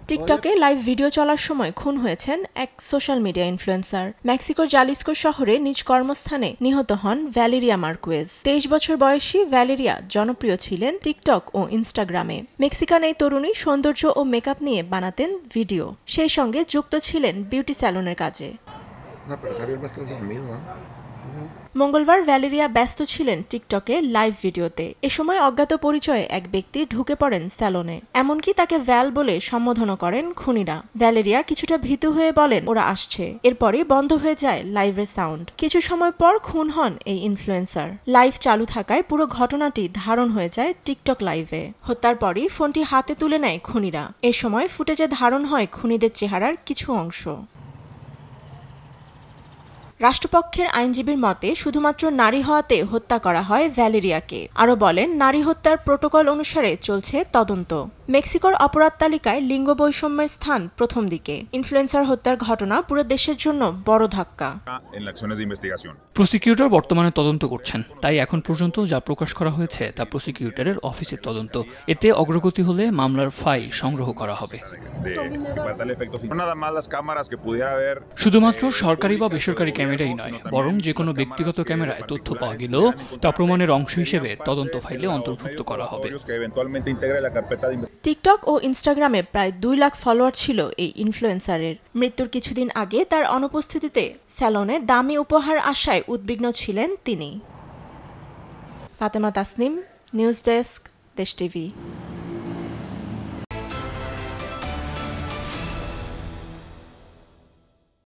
টিকটকে live video চলার সময় খুন হয়েছেন এক সোশ্যাল মিডিয়া ইনফ্লুয়েন্সার। মেক্সিকোর জালিস্কো শহরে নিজ কর্মস্থানে নিহত হন ভ্যালেরিয়া মার্কুয়েজ। 23 বছর বয়সী ভ্যালেরিয়া জনপ্রিয় ছিলেন টিকটক ও ইনস্টাগ্রামে। মেক্সিকান এই তরুণী সৌন্দর্য ও মেকআপ নিয়ে বানাতেন ভিডিও, সেই সঙ্গে যুক্ত ছিলেন বিউটি স্যালনের কাজে। মঙ্গলবার ভ্যালেরিয়া ব্যস্ত ছিলেন টিকটকে লাইভ ভিডিওতে। এ সময় অজ্ঞাত পরিচয়ে এক ব্যক্তি ঢুকে পড়েন স্যালনে, এমনকি তাকে ভ্যাল বলে সম্বোধনও করেন খুনিরা। ভ্যালেরিয়া কিছুটা ভীতু হয়ে বলেন ওরা আসছে, এরপরই বন্ধ হয়ে যায় লাইভের সাউন্ড। কিছু সময় পর খুন হন এই ইনফ্লুয়েন্সার। লাইভ চালু থাকায় পুরো ঘটনাটি ধারণ হয়ে যায় টিকটক লাইভে। হত্যার পরই ফোনটি হাতে তুলে নেয় খুনিরা। এ সময় ফুটেজে ধারণ হয় খুনিদের চেহারার কিছু অংশ। রাষ্ট্রপক্ষের আইনজীবীর মতে শুধুমাত্র নারী হওয়াতে হত্যা করা হয় ভ্যালেরিয়াকে। আরও বলেন, নারী হত্যার প্রোটোকল অনুসারে চলছে তদন্ত। মেক্সিকোর অপরাধ তালিকায় লিঙ্গ বৈষম্যের স্থান প্রথম দিকে। ইনফ্লুয়েন্সার হত্যার ঘটনা পুরো দেশের জন্য বড় ধাক্কা। প্রসিকিউটর বর্তমানে তদন্ত করছেন, তাই এখন পর্যন্ত যা প্রকাশ করা হয়েছে তা প্রসিকিউটরের অফিসের তদন্ত। এতে অগ্রগতি হলে মামলার ফাইল সংগ্রহ করা হবে। শুধুমাত্র সরকারি বা বেসরকারি ক্যামেরাই নয়, বরং যে কোনো ব্যক্তিগত ক্যামেরায় তথ্য পাওয়া গেলেও তা প্রমাণের অংশ হিসেবে তদন্ত ফাইলে অন্তর্ভুক্ত করা হবে। টিকটক ও ইনস্টাগ্রামে প্রায় 2 লাখ ফলোয়ার ছিল এই ইনফ্লুয়েন্সারের। মৃত্যুর কিছুদিন আগে তার অনুপস্থিতিতে স্যালনে দামি উপহার আশায় উদ্বিগ্ন ছিলেন তিনি। ফাতেমা তাসনিম, নিউজ ডেস্ক, দেশ টিভি।